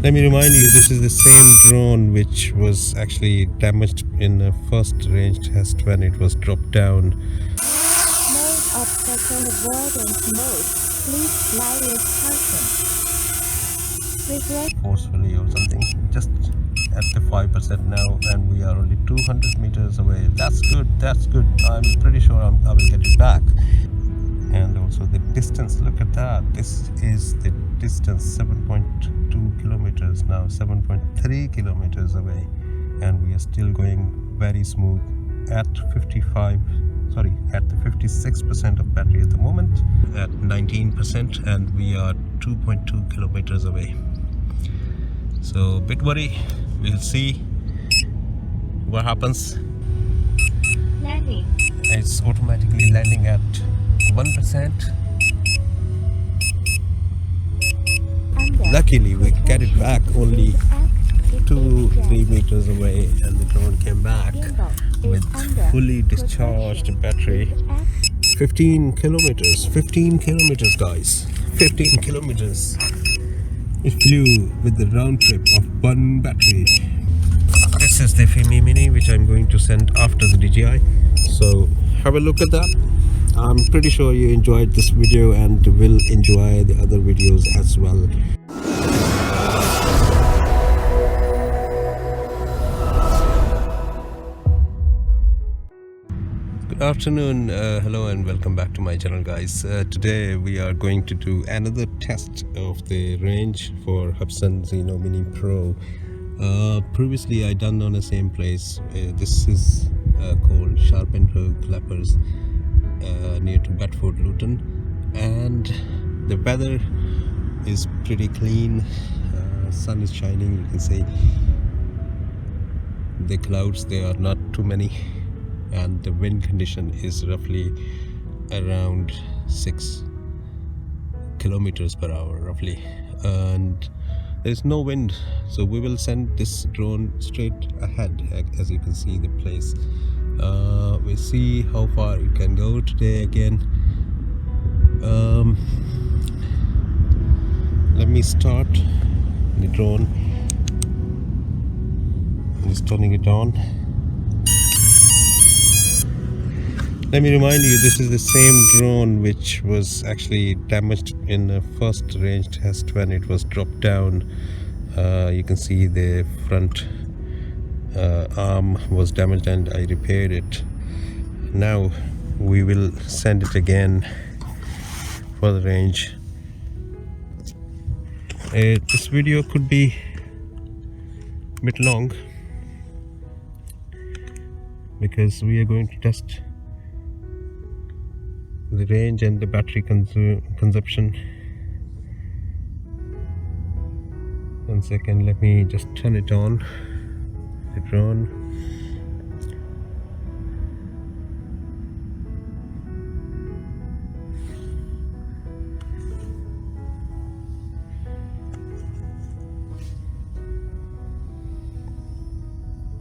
Let me remind you, this is the same drone which was actually damaged in the first range test when it was dropped down. Mode obstacle avoidance mode. Please fly with caution. Refresh. Forcefully or something. Just at the 5% now, and we are only 200 meters away. That's good. That's good. I'm pretty sure I will get it back. And also the distance. Look at that. This is the distance, 7.2 kilometers now, 7.3 kilometers away, and we are still going very smooth at the 56% of battery at the moment, at 19%, and we are 2.2 kilometers away. So a bit worry. We'll see what happens. Landing. It's automatically landing at 1%. Luckily we get it back only 2-3 meters away, and the drone came back with fully discharged battery. 15 kilometers guys, 15 kilometers. It flew with the round trip of one battery. This is the Fimi Mini, which I'm going to send after the DJI, so have a look at that. I'm pretty sure you enjoyed this video and will enjoy the other videos as well. Good afternoon, hello and welcome back to my channel, guys. Today we are going to do another test of the range for Hubsan Zino Mini Pro. Previously I done on the same place. This is called Sharpenhoe Clappers, near to Bedford, Luton, and the weather is pretty clean. Sun is shining, you can see. The clouds, they are not too many, and the wind condition is roughly around 6 kilometers per hour roughly, and there's no wind, so we will send this drone straight ahead. As you can see the place, we'll see how far it can go today again. Let me start the drone. I'm just turning it on. Let me remind you, this is the same drone which was actually damaged in the first range test when it was dropped down. You can see the front arm was damaged and I repaired it. Now we will send it again for the range. This video could be a bit long because we are going to test the range and the battery consumption. 1 second, let me just turn it on, the drone.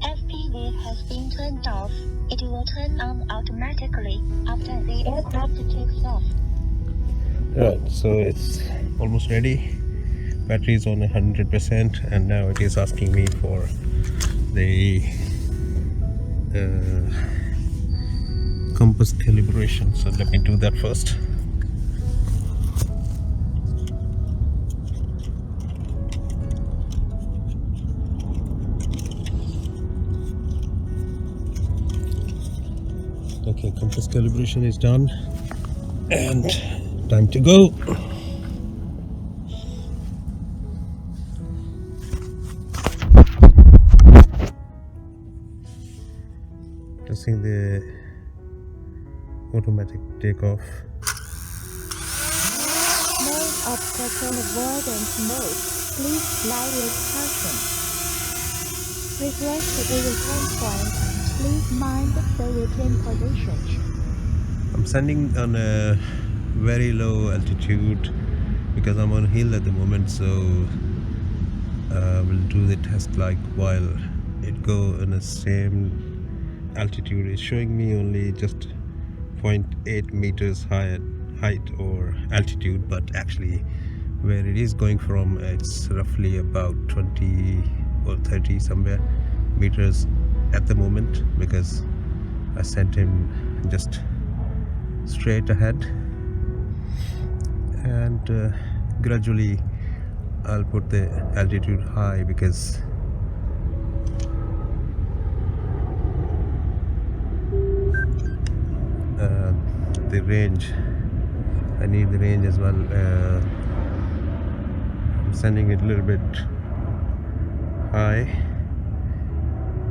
FPV has been turned off. It will turn on automatically after the aircraft takes off. Right, so it's almost ready. Battery is on 100%, and now it is asking me for the compass calibration. So let me do that first. Okay, compass calibration is done, and time to go. Testing the automatic takeoff. Mode obstacle avoidance mode. Please fly with caution. Refresh the return point. Please mind the return position. I'm sending on a very low altitude because I'm on a hill at the moment, so we'll do the test like while it go in the same altitude. It's showing me only just 0.8 meters height or altitude, but actually where it is going from, it's roughly about 20 or 30 somewhere meters at the moment, because I sent him just straight ahead, and gradually I'll put the altitude high, because the range, I need the range as well. I'm sending it a little bit high,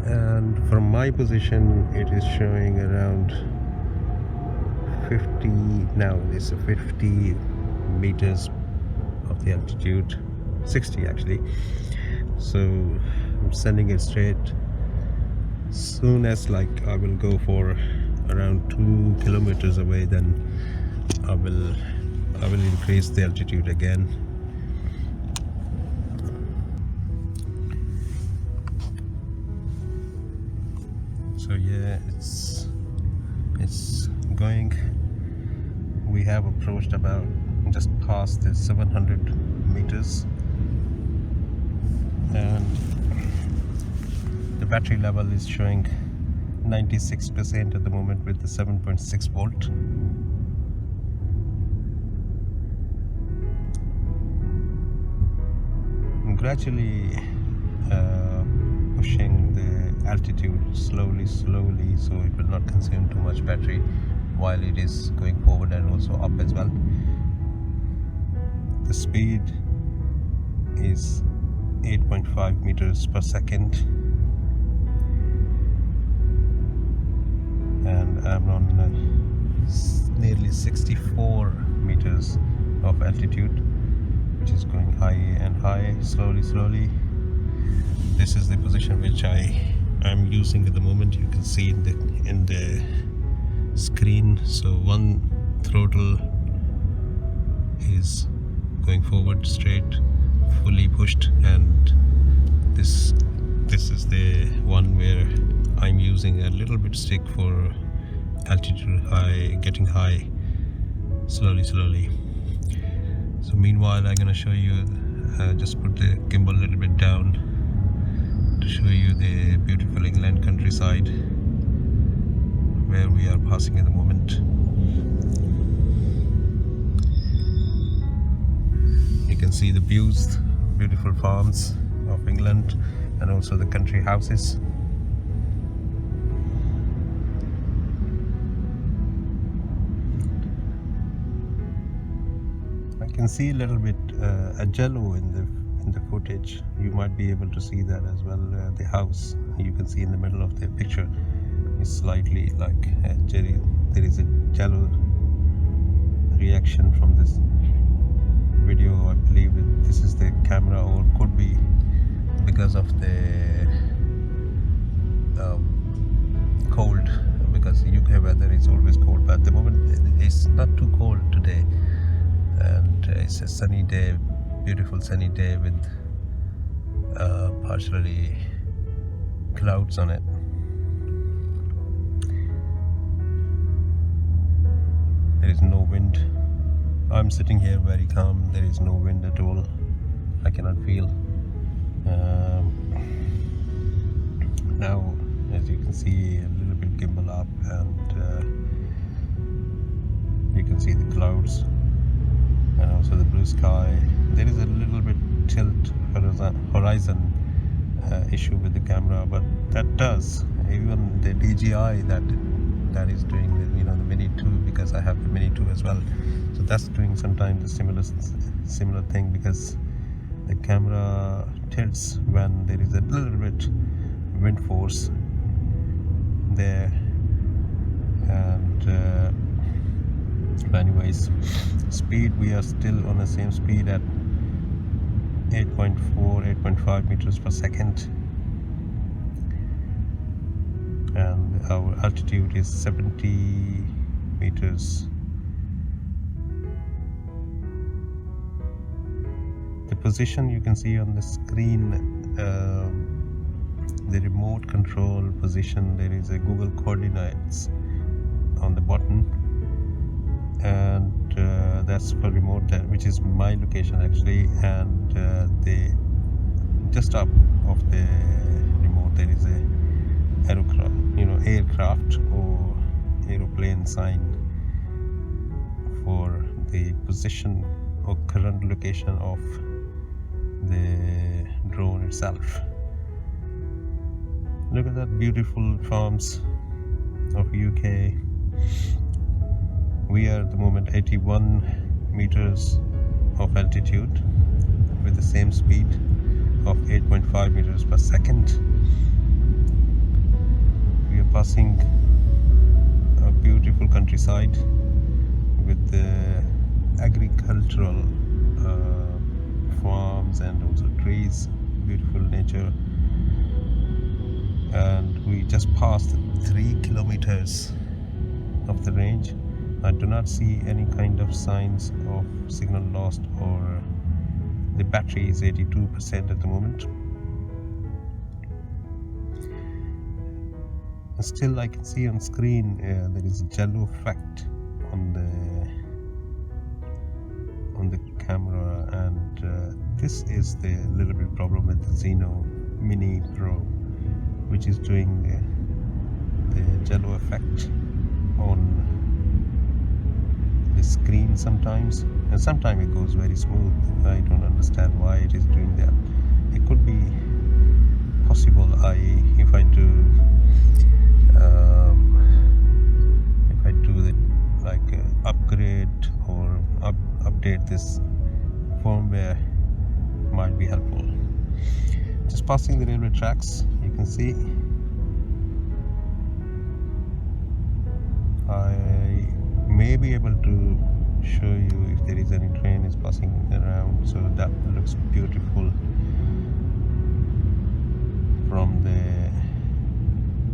and from my position it is showing around 50 now. It's 50 meters of the altitude, 60 actually. So I'm sending it straight. Soon as like I will go for around 2 kilometers away, then I will increase the altitude again. So yeah, it's going. We have approached about just past the 700 meters, and the battery level is showing 96% at the moment with the 7.6 volt. I'm gradually pushing the altitude slowly, so it will not consume too much battery while it is going forward and also up as well. The speed is 8.5 meters per second, and I'm on nearly 64 meters of altitude, which is going high and high, slowly. This is the position which I am using at the moment. You can see in the screen. So one throttle is going forward straight, fully pushed, and this is the one where I'm using a little bit stick for altitude high, getting high slowly. So meanwhile I'm gonna show you, just put the gimbal a little bit down to show you the beautiful England countryside where we are passing at the moment. You can see the views, beautiful farms of England, and also the country houses. I can see a little bit a jello in the footage. You might be able to see that as well. The house you can see in the middle of the picture is slightly like a jelly. There is a jello reaction from this video. I believe this is the camera, or could be because of the cold, because UK weather is always cold, but at the moment it's not too cold today, and it's a sunny day, beautiful sunny day with partially clouds on it. There is no wind. I'm sitting here very calm. There is no wind at all. I cannot feel. Now, as you can see, a little bit gimbal up, and you can see the clouds and also the blue sky. There is a little bit tilt horizon issue with the camera, but that does, even the DJI that is doing the, the Mini 2, because I have the Mini 2 as well, so that's doing sometimes the similar thing, because the camera tilts when there is a little bit wind force there. And anyways, speed, we are still on the same speed at 8.5 meters per second, and our altitude is 70 meters. The position you can see on the screen, the remote control position, there is a Google coordinates on the button, and that's for remote, which is my location actually, and they just up of the remote there is a aircraft or aeroplane sign for the position or current location of the drone itself. Look at that beautiful farms of UK. We are at the moment 81 meters of altitude with the same speed of 8.5 meters per second. We are passing a beautiful countryside with the agricultural farms and also trees, beautiful nature, and we just passed 3 kilometers of the range. I do not see any kind of signs of signal lost, or the battery is 82% at the moment. And still I can see on screen there is a jello effect on the camera, and this is the little bit problem with the Zino Mini Pro, which is doing the jello effect on the screen sometimes, and sometimes it goes very smooth. I don't understand why it is doing that. It could be possible if I do the upgrade or update this firmware, might be helpful. Just passing the railway tracks, you can see I may be able to show you if there is any train is passing around. So that looks beautiful from the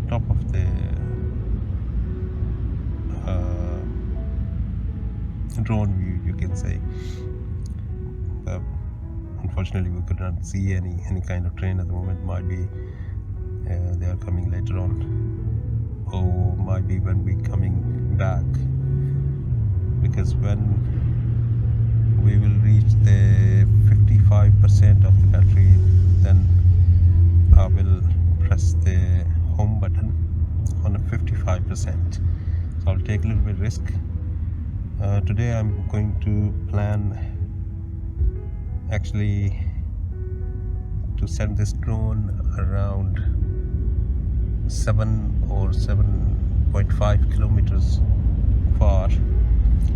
top of the drone view, you can say. Unfortunately we could not see any kind of train at the moment. Might be they are coming later on, or might be when we coming back, because when we will reach the 55% of the battery, then I will press the home button on a 55%. So I'll take a little bit risk. Today I'm going to plan actually to send this drone around 7 or 7.5 kilometers far,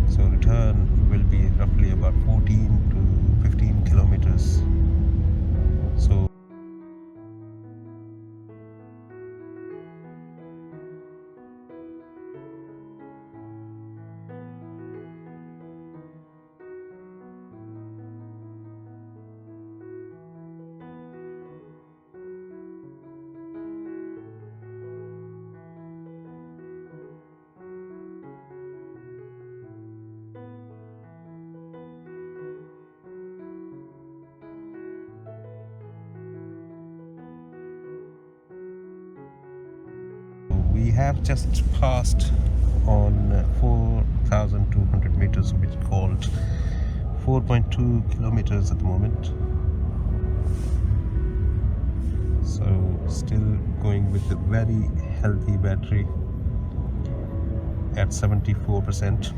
so return will be roughly about 14 to 15 kilometers. So we have just passed on 4,200 meters, which is called 4.2 kilometers at the moment. So still going with a very healthy battery at 74%.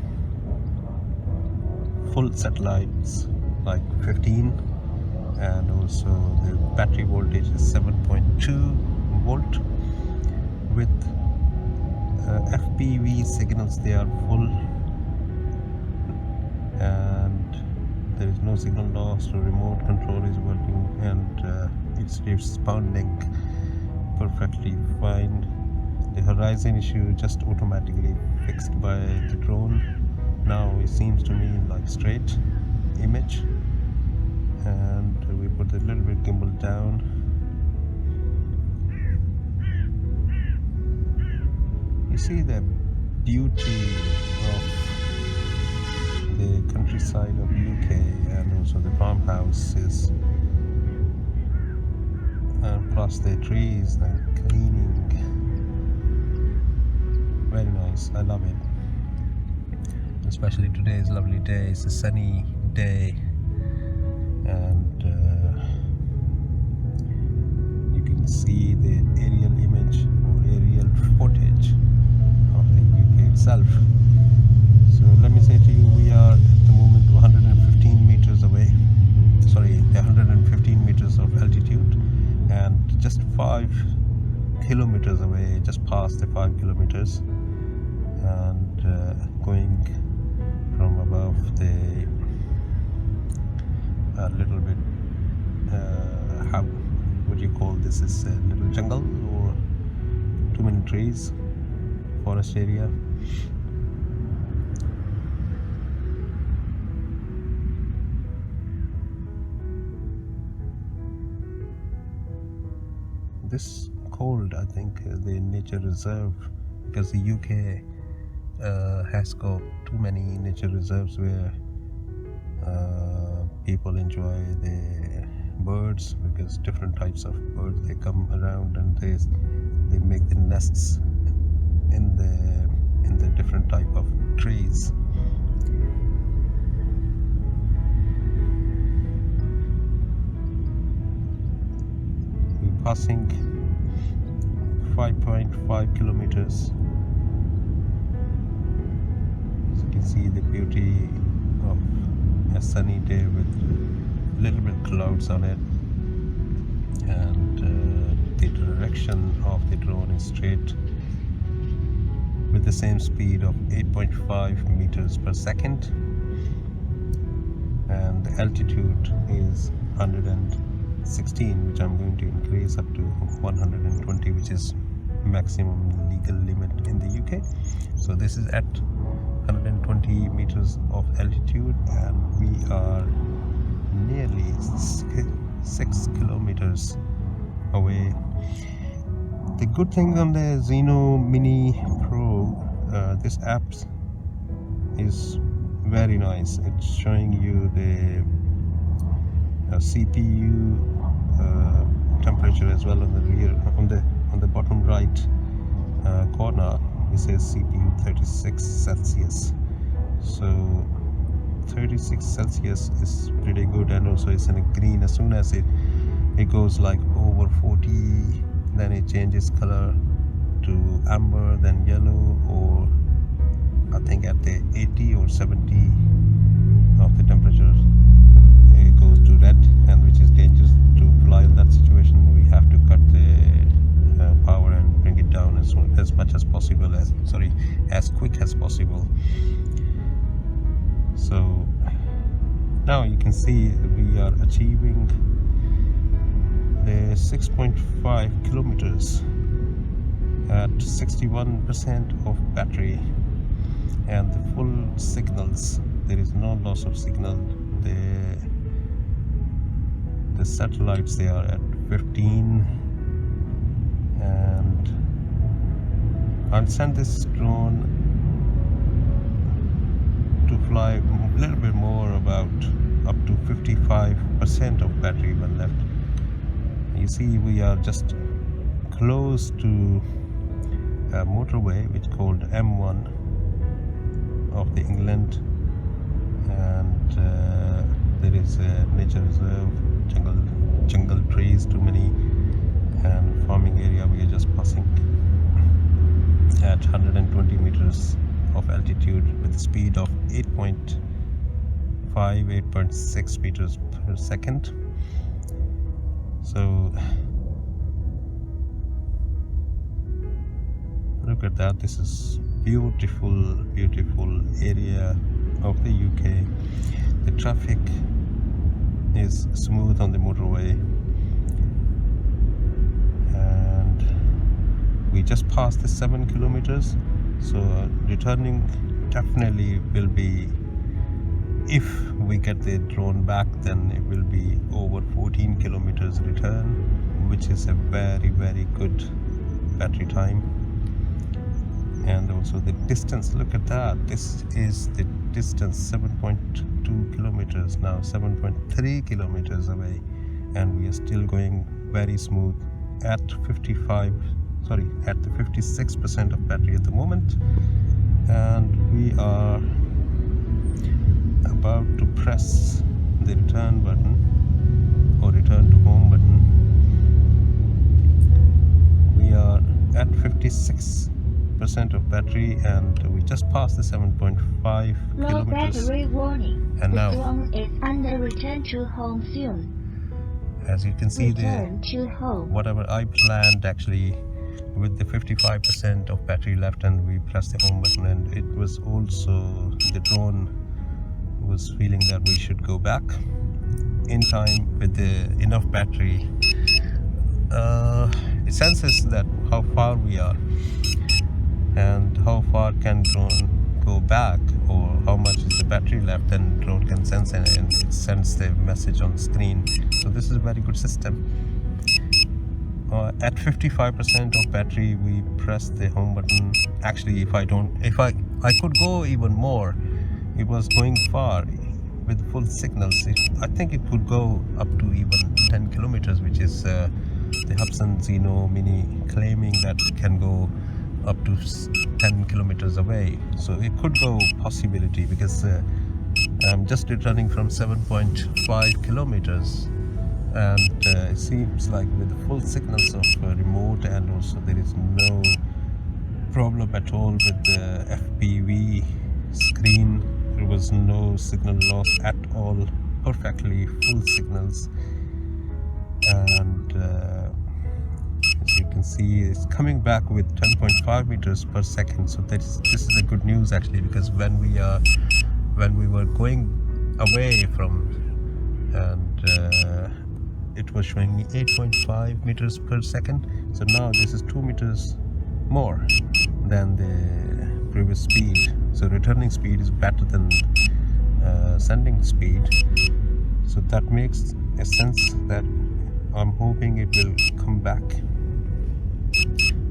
Full satellites like 15, and also the battery voltage is 7.2 volt. With FPV signals, they are full, and there is no signal loss, or remote control is working, and it's responding perfectly fine. The horizon issue just automatically fixed by the drone. Now it seems to me like straight image, and we put a little bit gimbal down. You see the beauty of the countryside of UK, and also the farmhouses, and plus the trees, the cleaning, very nice. I love it. especially today is a lovely day. It's a sunny day, and you can see the aerial image or aerial footage of the UK itself. So let me say to you, we are at the moment 115 meters away, 115 meters of altitude, and just 5 kilometers away, just past the 5 kilometers, and going from above the a little bit what do you call this, is a little jungle or too many trees, forest area. This cold, I think, the nature reserve, because the UK has got too many nature reserves where people enjoy the birds, because different types of birds, they come around and they make the nests in the different type of trees. We're passing 5.5 kilometers. As you can see the beauty of a sunny day with a little bit clouds on it, and the direction of the drone is straight with the same speed of 8.5 meters per second, and the altitude is 116, which I'm going to increase up to 120, which is maximum legal limit in the UK. So this is at 120 meters of altitude, and we are nearly 6 kilometers away. The good thing on the Zino Mini Pro, this app is very nice. It's showing you the CPU temperature as well on the rear, on the bottom right corner. It says CPU 36 Celsius. So 36 Celsius is pretty good, and also it's in a green. As soon as it goes like over 40, then it changes color to amber, then yellow, or I think at the 80 or 70 of the temperature it goes to red, and which is dangerous to fly in that situation. We have to cut the power and bring it down as much as possible, as quick as possible. So now you can see we are achieving the 6.5 kilometers at 61% of battery, and the full signals, there is no loss of signal. The satellites, they are at 15, and I'll send this drone to fly a little bit more, about up to 55% of battery when left. You see, we are just close to a motorway which called M1 of the England, and there is a nature reserve, jungle trees, too many, and farming area. We are just passing at 120 meters of altitude with a speed of 8.6 meters per second. So look at that. This is beautiful area of the UK. The traffic is smooth on the motorway, and we just passed the 7 kilometers. So returning definitely will be, if we get the drone back, then it will be over 14 kilometers return, which is a very good battery time. And also the distance, look at that, this is the distance, 7.2 kilometers, now 7.3 kilometers away, and we are still going very smooth at the 56% of battery at the moment, and we are about to press the return button or return to home button. We are at 56% of battery and we just passed the 7.5 Low kilometers. battery warning. And The now, drone is under return to home soon. as you can see, Return to home. whatever I planned actually with the 55% of battery left, and we pressed the home button, and it was also the drone was feeling that we should go back in time with the enough battery. It senses that how far we are and how far can drone go back, or how much is the battery left, and drone can sense it and it sends the message on the screen. So this is a very good system. At 55% of battery we press the home button. Actually, if I could go even more. It was going far with full signals. I think it could go up to even 10 kilometers, which is the Hubsan Zino Mini claiming that it can go up to 10 kilometers away. So it could go possibility, because I'm just returning from 7.5 kilometers, and it seems like with the full signals of remote, and also there is no problem at all with the FPV screen. There was no signal loss at all, perfectly full signals. And as you can see, it's coming back with 10.5 meters per second. So this is the good news actually, because when we were going away from, and it was showing me 8.5 meters per second. So now this is 2 meters more than the previous speed. So returning speed is better than sending speed. So that makes a sense that I'm hoping it will come back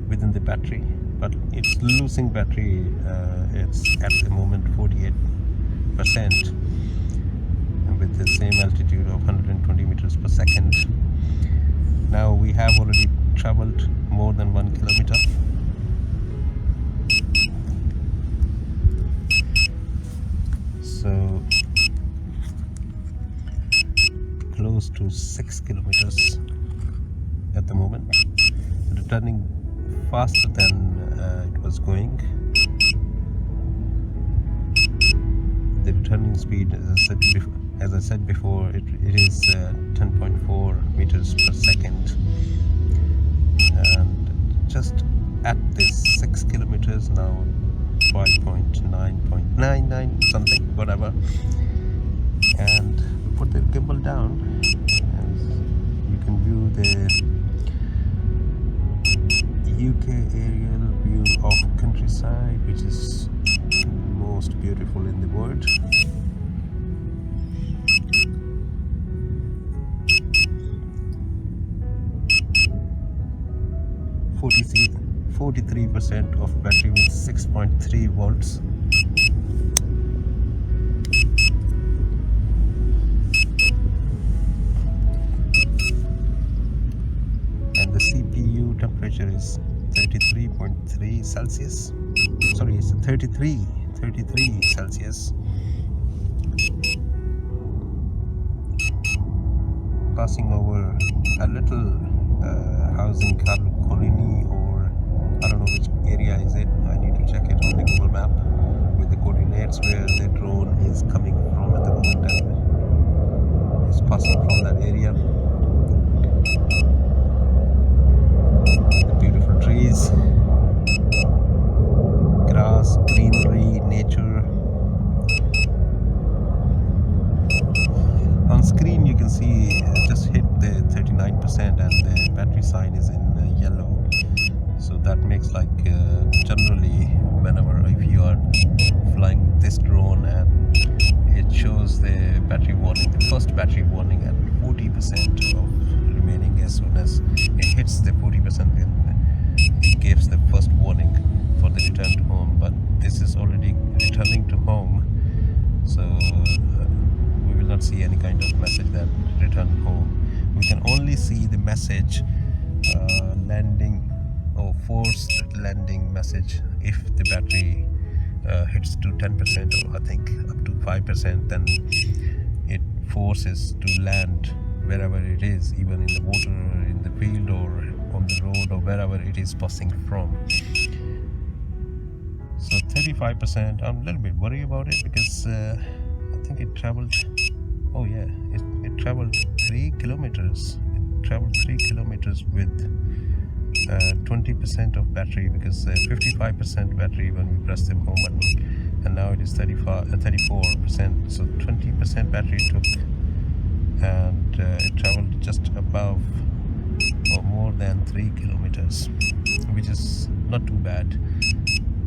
within the battery, but it's losing battery. It's at the moment 48%, and with the same altitude of 120 meters per second. Now we have already traveled more than 1 kilometer. So close to 6 kilometers at the moment, returning faster than it was going. The returning speed, as I said before, it is 10.4 meters per second, and just at this 6 kilometers now, 5.9.99 something, whatever. And we put the gimbal down, and you can view the UK aerial view of countryside, which is most beautiful in the world. .43% of battery with 6.3 volts. And the CPU temperature is 33.3 Celsius. Sorry, it's 33 Celsius. Passing over a little housing colony, or I don't know which area is it. I need to check it on the Google map with the coordinates where the drone is coming from at the moment, and it's passing from that area. The beautiful trees, grass, greenery, nature. On screen you can see just hit the 39% and the battery sign is in yellow. So that makes like generally whenever if you are flying this drone and it shows the battery warning, the first battery warning at 40% of remaining. As soon as it hits the 40%, then it gives the first warning for the return to home. But this is already returning to home, so we will not see any kind of message that return home. We can only see the message landing or forced landing message if the battery hits to 10%, or I think up to 5%, then it forces to land wherever it is, even in the water or in the field or on the road or wherever it is passing from. So 35%, I'm a little bit worried about it because I think it traveled, oh yeah, it traveled 3 kilometers. It traveled 3 kilometers with 20% of battery, because 55% battery when we press the home button, and now it is 34%. So 20% battery took, and it traveled just above or more than 3 kilometers, which is not too bad.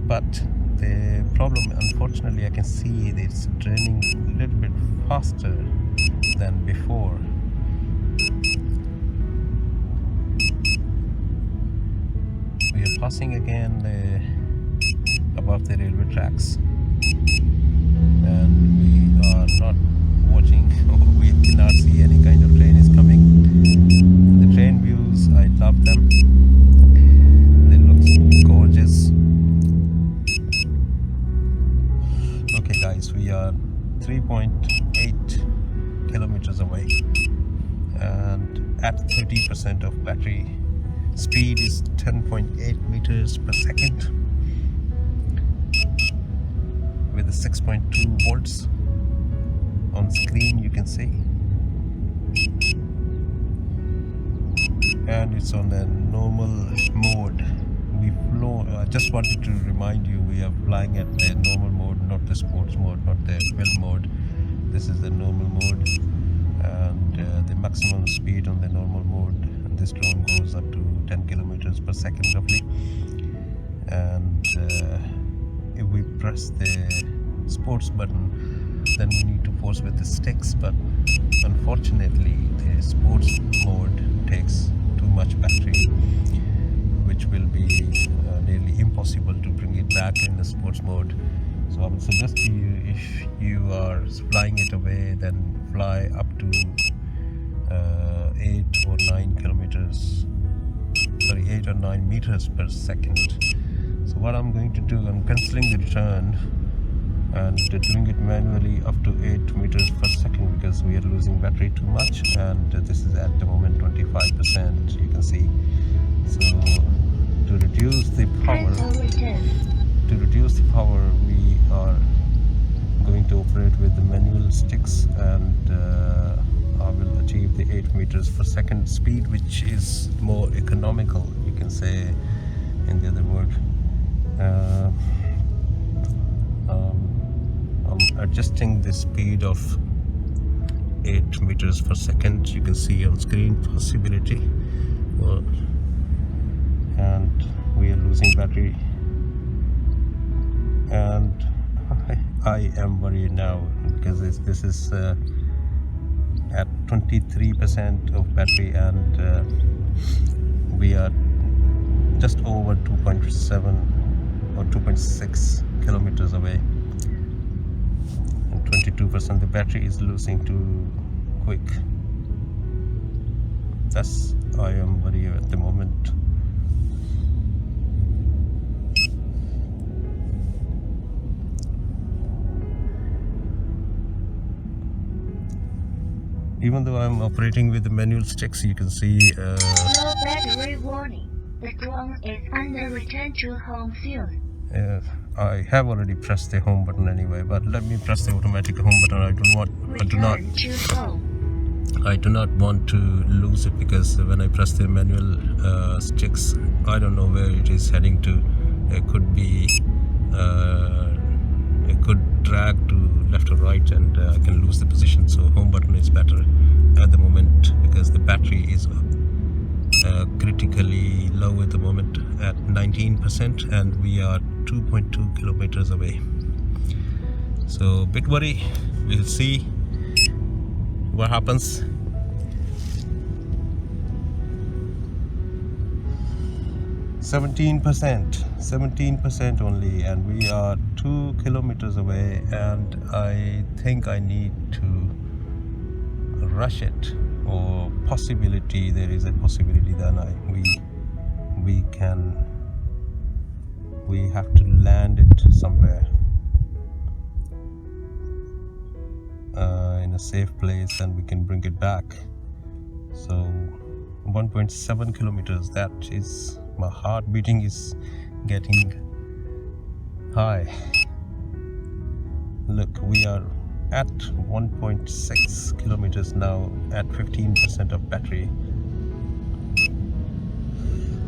But the problem, unfortunately, I can see that it's draining a little bit faster than before. We are passing again above the railway tracks, and we are not watching, we cannot see any kind of train is coming. The train views, I love them, they look gorgeous. Okay guys, we are 3.8 kilometers away, and at 30% of battery. Speed is 10.8 meters per second with a 6.2 volts on screen, you can see, and it's on the normal mode. I just wanted to remind you, we are flying at the normal mode, not the sports mode, not the film mode. This is the normal mode, and the maximum speed on the normal mode, and this drone goes up to 10 kilometers per second roughly. And if we press the sports button, then we need to force with the sticks, but unfortunately the sports mode takes too much battery, which will be nearly impossible to bring it back in the sports mode. So I would suggest to you, if you are flying it away, then fly up to 8 or 9 meters per second. So what I'm going to do, I'm cancelling the return and doing it manually up to 8 meters per second, because we are losing battery too much, and this is at the moment 25%, you can see. So to reduce the power, we are going to operate with the manual sticks, and I will achieve the 8 meters per second speed, which is more economical, you can say in the other word. I'm adjusting the speed of 8 meters per second, you can see on screen possibility. And we are losing battery, and I am worried now, because this is at 23% of battery, and we are just over 2.7 or 2.6 kilometers away, and 22% the battery is losing too quick. That's I am worried at the moment. Even though I'm operating with the manual sticks, you can see No battery warning. The drone is under return to home soon. I have already pressed the home button anyway, but let me press the automatic home button. I do not want to lose it, because when I press the manual sticks, I don't know where it is heading to. It could be it could drag to left or right, and I can lose the position. So home button is better at the moment, because the battery is critically low at the moment at 19%, and we are 2.2 kilometers away. So bit worry, we'll see what happens. Seventeen percent only, and we are 2 kilometers away, and I think I need to rush it, or there is a possibility that we have to land it somewhere. in a safe place and we can bring it back. So 1.7 kilometers, that is, my heart beating is getting high. Look, we are at 1.6 kilometers now at 15% of battery.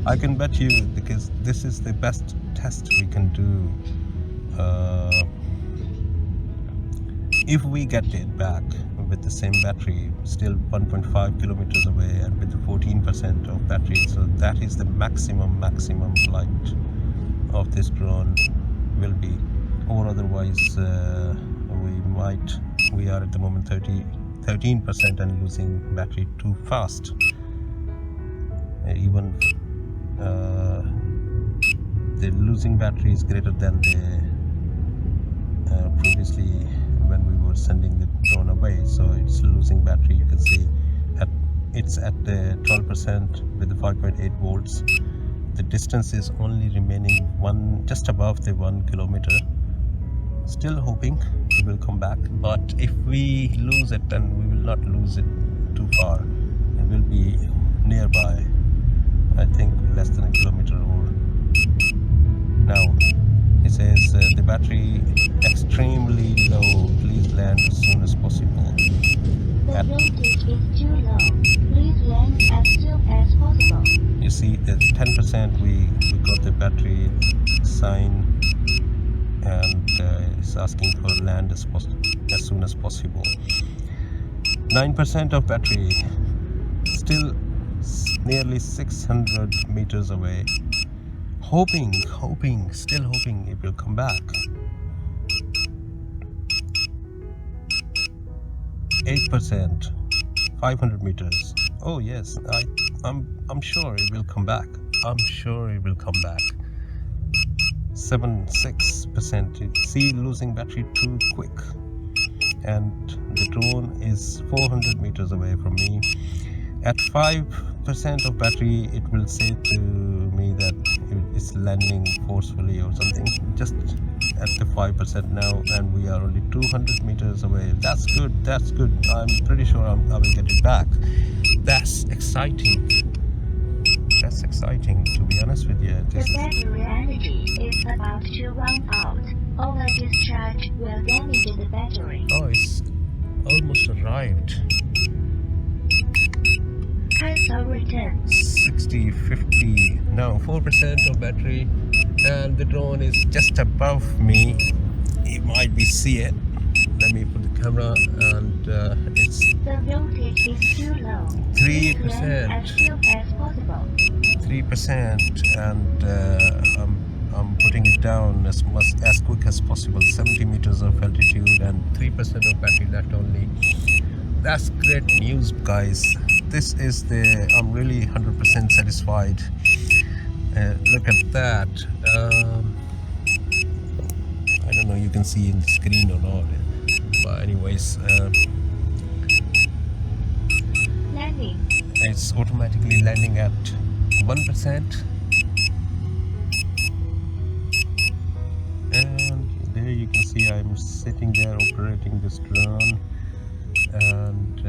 I can bet you, because this is the best test we can do. If we get it back with the same battery, still 1.5 kilometers away and with 14% of battery, so that is the maximum flight of this drone will be. Or otherwise we are at the moment 13% and losing battery too fast. Even the losing battery is greater than the previously when we were sending the drone away. So it's losing battery, you can see it's at the 12% with the 5.8 volts. The distance is only remaining just above the 1 kilometer. Still hoping it will come back, but if we lose it, then we will not lose it too far. It will be nearby, I think less than a kilometer. Or now it says the battery extremely low, please land as soon as possible. The voltage is too low, please land as soon as possible. You see at 10% we got the battery sign, and it's asking for land as soon as possible. 9% of battery, still nearly 600 meters away. Still hoping it will come back. 8%, 500 meters. Oh yes, I'm sure it will come back. 6%. See, losing battery too quick, and the drone is 400 meters away from me. At 5% of battery, it will say to me that it's landing forcefully or something. Just at the 5% now, and we are only 200 meters away. That's good. I'm pretty sure I will get it back. That's exciting, to be honest with you. The battery energy is about to run out. Over discharge will damage the battery. Oh, it's almost arrived. Cancel return. 60, 50, now 4% of battery, and the drone is just above me. You might see it. Let me put the camera, and it's The voltage is too low. 3%. As soon as possible. 3%, and I'm putting it down as quick as possible. 70 meters of altitude and 3% of battery left only. That's great news, guys. This is I'm really 100% satisfied. Look at that. I don't know, you can see in the screen or not, but anyways, Landing. it's automatically landing at 1%, and there you can see I'm sitting there operating this drone, and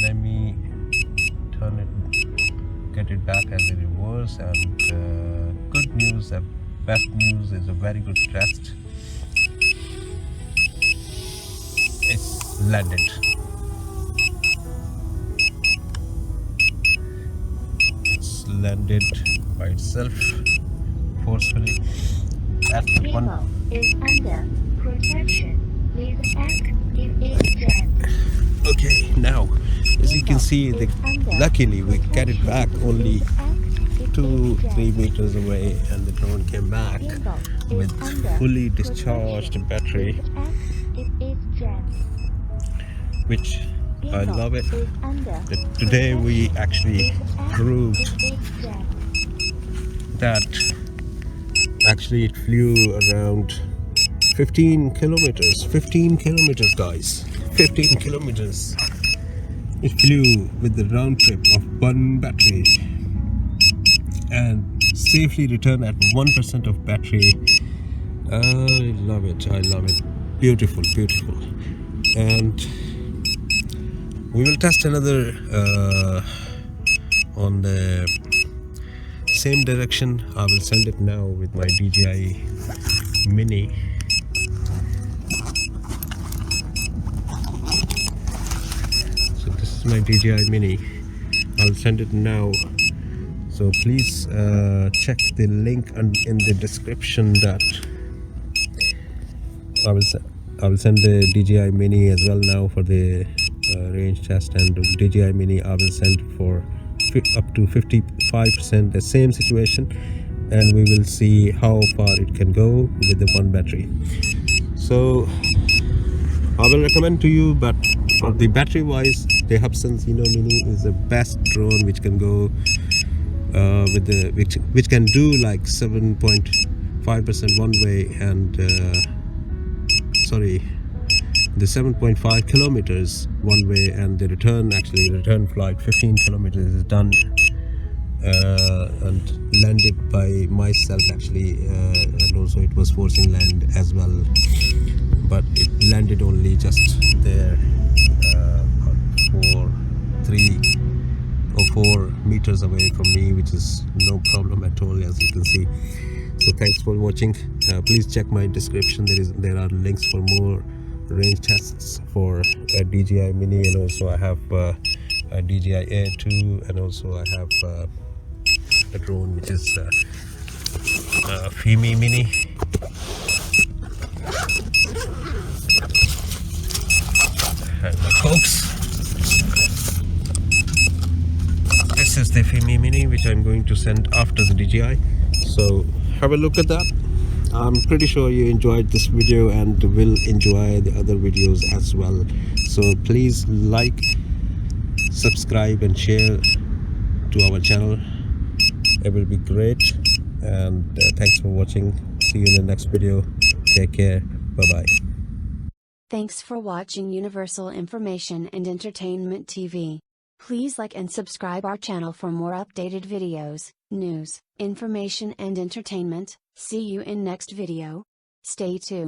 let me get it back as a reverse. And good news, best news is a very good test. It's landed. Landed by itself forcefully at the one. Is under protection. Please act if it's jammed. Okay, now as you can see, luckily we get it back only 2-3 meters away, and the drone came back with fully discharged battery, which I love it. Today we actually proved that actually it flew around 15 kilometers, guys. 15 kilometers. It flew with the round trip of one battery and safely returned at 1% of battery. I love it. beautiful, beautiful. And we will test another on the same direction. I will send it now with my DJI Mini. So this is my DJI Mini. I'll send it now. So please check the link in the description that I will send the DJI Mini as well now for the range test, and DJI Mini I will send for up to 55%, the same situation, and we will see how far it can go with the one battery. So I will recommend to you, but for the battery wise, the Hubsan Zino Mini is the best drone which can go with the which can do like 7.5% one way, and the 7.5 kilometers one way, and the return flight 15 kilometers is done and landed by myself actually, and also it was forcing land as well, but it landed only just there 3 or 4 meters away from me, which is no problem at all, as you can see. So thanks for watching. Please check my description. There are links for more range tests for a DJI Mini, and also I have a DJI Air 2, and also I have a drone which is Fimi Mini. And folks, this is the Fimi Mini which I'm going to send after the DJI. So have a look at that. I'm pretty sure you enjoyed this video and will enjoy the other videos as well. So please like, subscribe and share to our channel. It will be great. And thanks for watching. See you in the next video. Take care. Bye bye. Thanks for watching Universal Information and Entertainment TV. Please like and subscribe our channel for more updated videos, news, information and entertainment. See you in next video. Stay tuned.